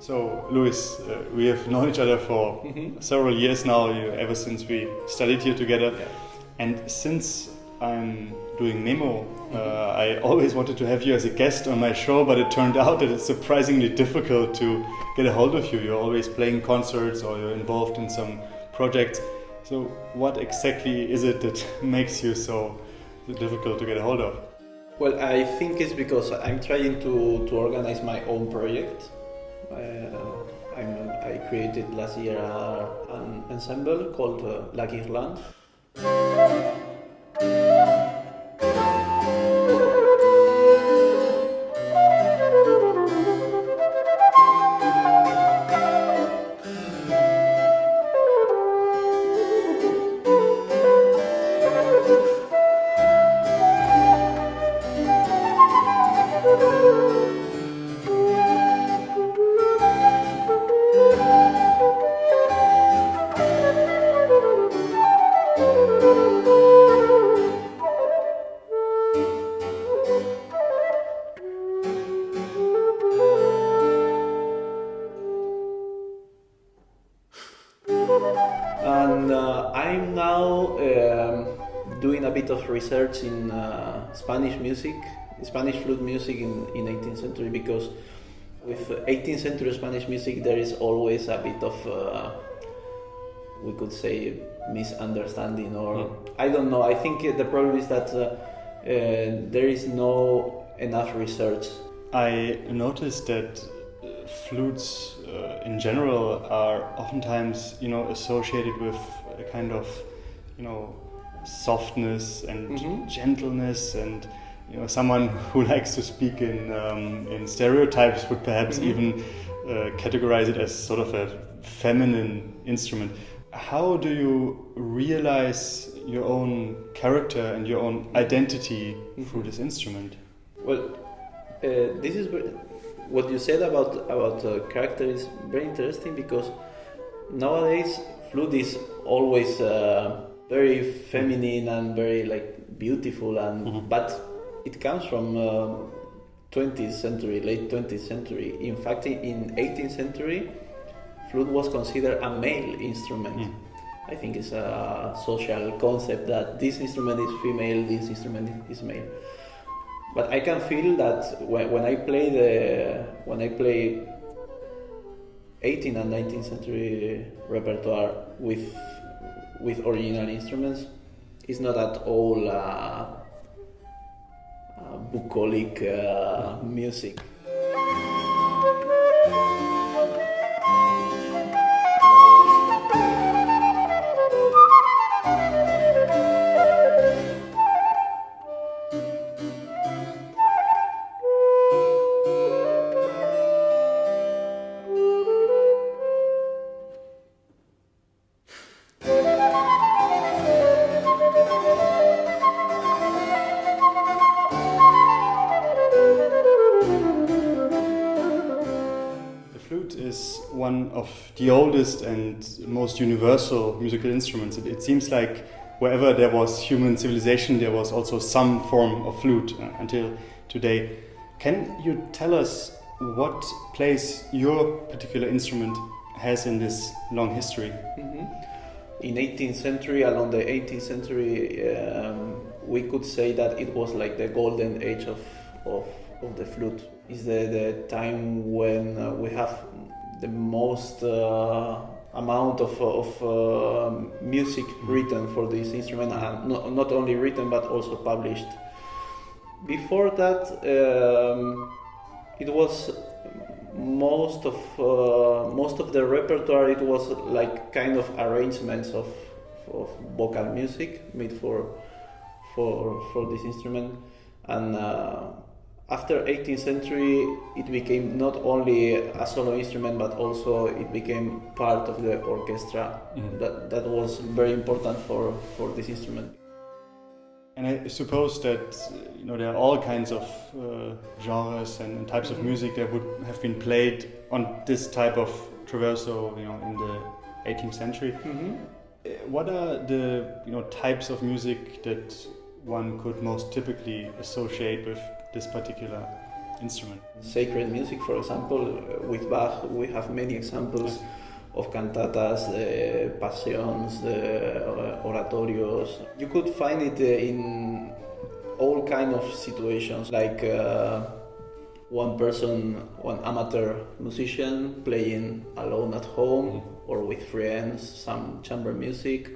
So, Luis, we have known each other for several years now, ever since we studied here together. Yeah. And since I'm doing Nemo, I always wanted to have you as a guest on my show, but it turned out that it's surprisingly difficult to get a hold of you. You're always playing concerts or you're involved in some projects. So what exactly is it that makes you so difficult to get a hold of? Well, I think it's because I'm trying to organize my own project. I created last year an ensemble called La Guirlande. And I'm now doing a bit of research in Spanish music, Spanish flute music in 18th century, because with 18th century Spanish music there is always a bit of, we could say, misunderstanding, or I don't know. I think the problem is that there is no enough research. I noticed that flutes in general are oftentimes, associated with a kind of, softness and gentleness, and someone who likes to speak in stereotypes would perhaps even categorize it as sort of a feminine instrument. How do you realize your own character and your own identity through this instrument? Well, this is what you said about character is very interesting, because nowadays flute is always very feminine and very beautiful, and but it comes from 20th century, late 20th century. In fact, in 18th century, flute was considered a male instrument. I think it's a social concept that this instrument is female, this instrument is male. But I can feel that when I play 18th and 19th century repertoire with original instruments, it's not at all bucolic music. Is one of the oldest and most universal musical instruments. It seems like wherever there was human civilization, there was also some form of flute until today. Can you tell us what place your particular instrument has in this long history? In 18th century, along the 18th century, we could say that it was like the golden age of the flute. Is the time when we have the most amount of music written for this instrument, and not only written but also published. Before that, it was most of the repertoire. It was like kind of arrangements of vocal music made for this instrument, and after 18th century, it became not only a solo instrument, but also it became part of the orchestra. That was very important for this instrument. And I suppose that there are all kinds of genres and types of music that would have been played on this type of traverso, in the 18th century. What are the types of music that one could most typically associate with this particular instrument. Sacred music, for example, with Bach, we have many examples of cantatas, the passions, the oratorios. You could find it in all kind of situations, like one amateur musician playing alone at home or with friends, some chamber music.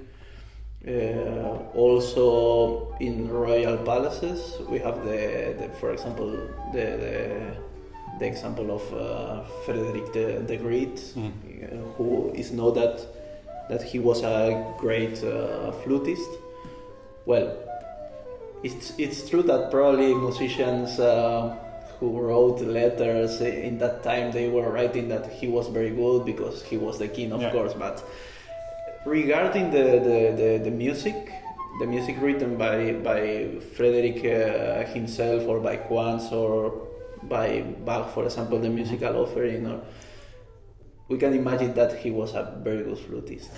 Also in royal palaces, we have for example, the example of Frederick the Great, who is known that he was a great flutist. Well, it's true that probably musicians who wrote letters in that time, they were writing that he was very good because he was the king, of course. But regarding the music written by Frederick himself, or by Quantz, or by Bach, for example, the musical offering, or we can imagine that he was a very good flutist.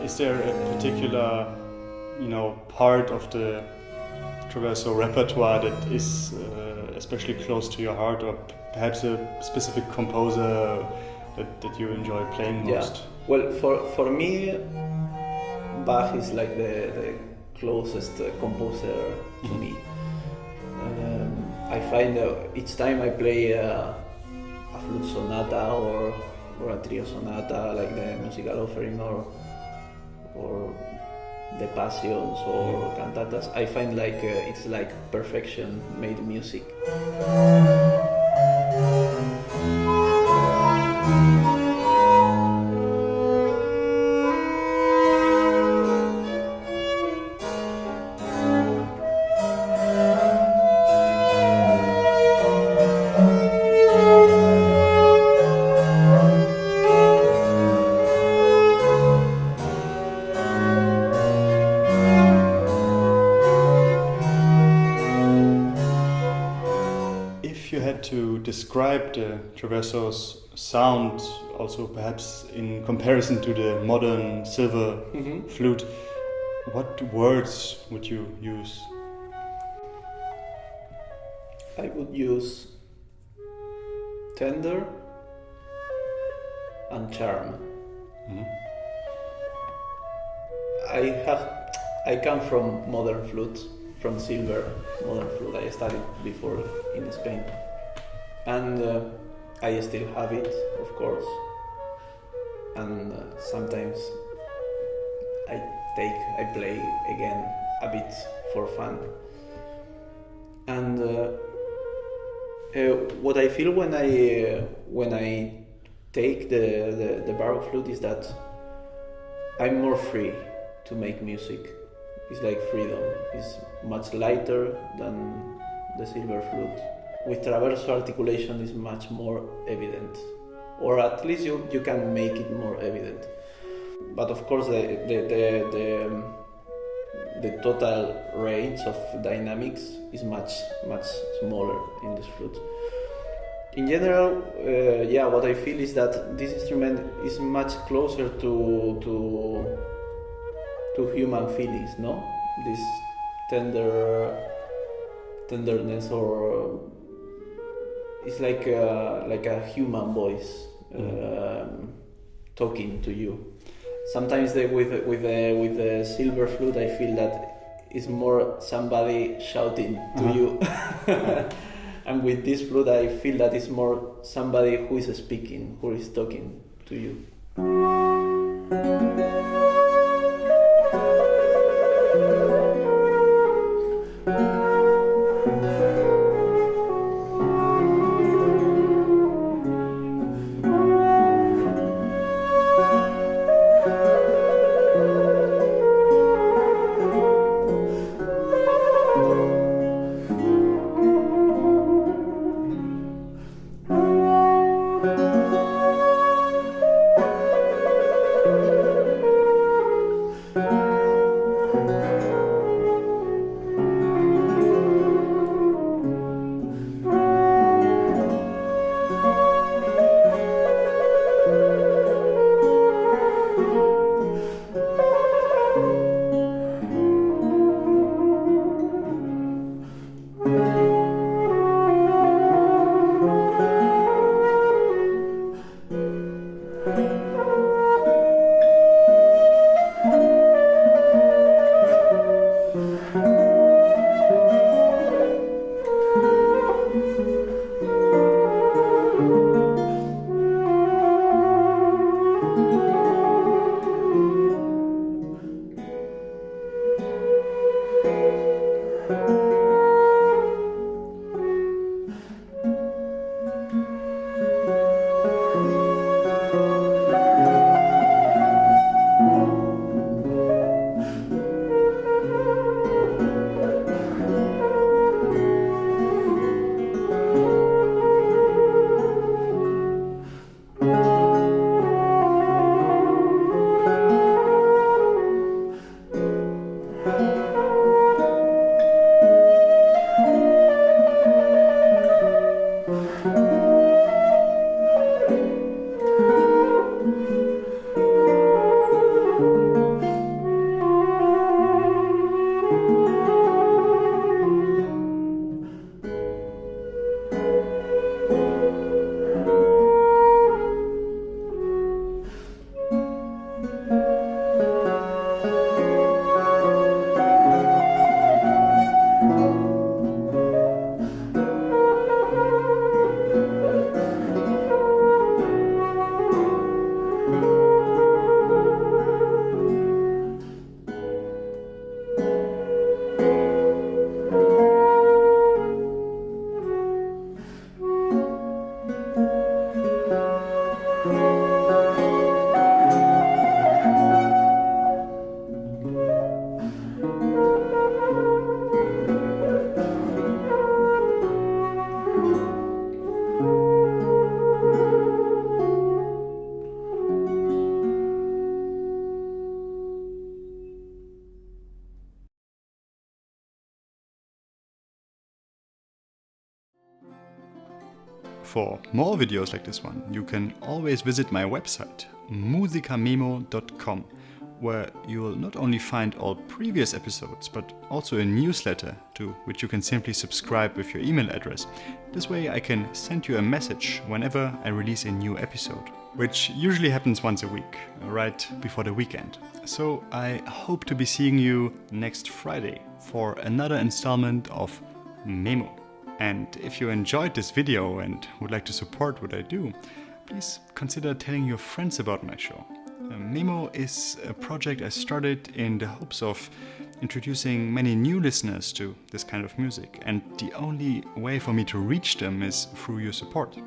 Is there a particular, part of the traverso repertoire that is especially close to your heart, or perhaps a specific composer that you enjoy playing most? Yeah. Well, for me, Bach is like the closest composer to me. I find each time I play a flute sonata or a trio sonata, like the musical offering or the passions or cantatas, I find like it's like perfection made music. To describe the traverso's sound, also perhaps in comparison to the modern silver flute, what words would you use? I would use tender and charm. I come from modern flute, from silver modern flute. I studied before in Spain. And I still have it, of course. And sometimes I play again a bit for fun. And what I feel when I take the Baroque flute is that I'm more free to make music. It's like freedom. It's much lighter than the silver flute. With traverso, articulation is much more evident, or at least you can make it more evident. But of course, the total range of dynamics is much smaller in this flute. In general, what I feel is that this instrument is much closer to human feelings, no? This tenderness, or it's like a human voice talking to you. Sometimes with the silver flute, I feel that it's more somebody shouting to you, and with this flute, I feel that it's more somebody who is speaking, who is talking to you. for more videos like this one, you can always visit my website, musicamemo.com, where you will not only find all previous episodes, but also a newsletter to which you can simply subscribe with your email address. This way I can send you a message whenever I release a new episode, which usually happens once a week, right before the weekend. So I hope to be seeing you next Friday for another installment of Memo. And if you enjoyed this video and would like to support what I do, please consider telling your friends about my show. Memo is a project I started in the hopes of introducing many new listeners to this kind of music, and the only way for me to reach them is through your support.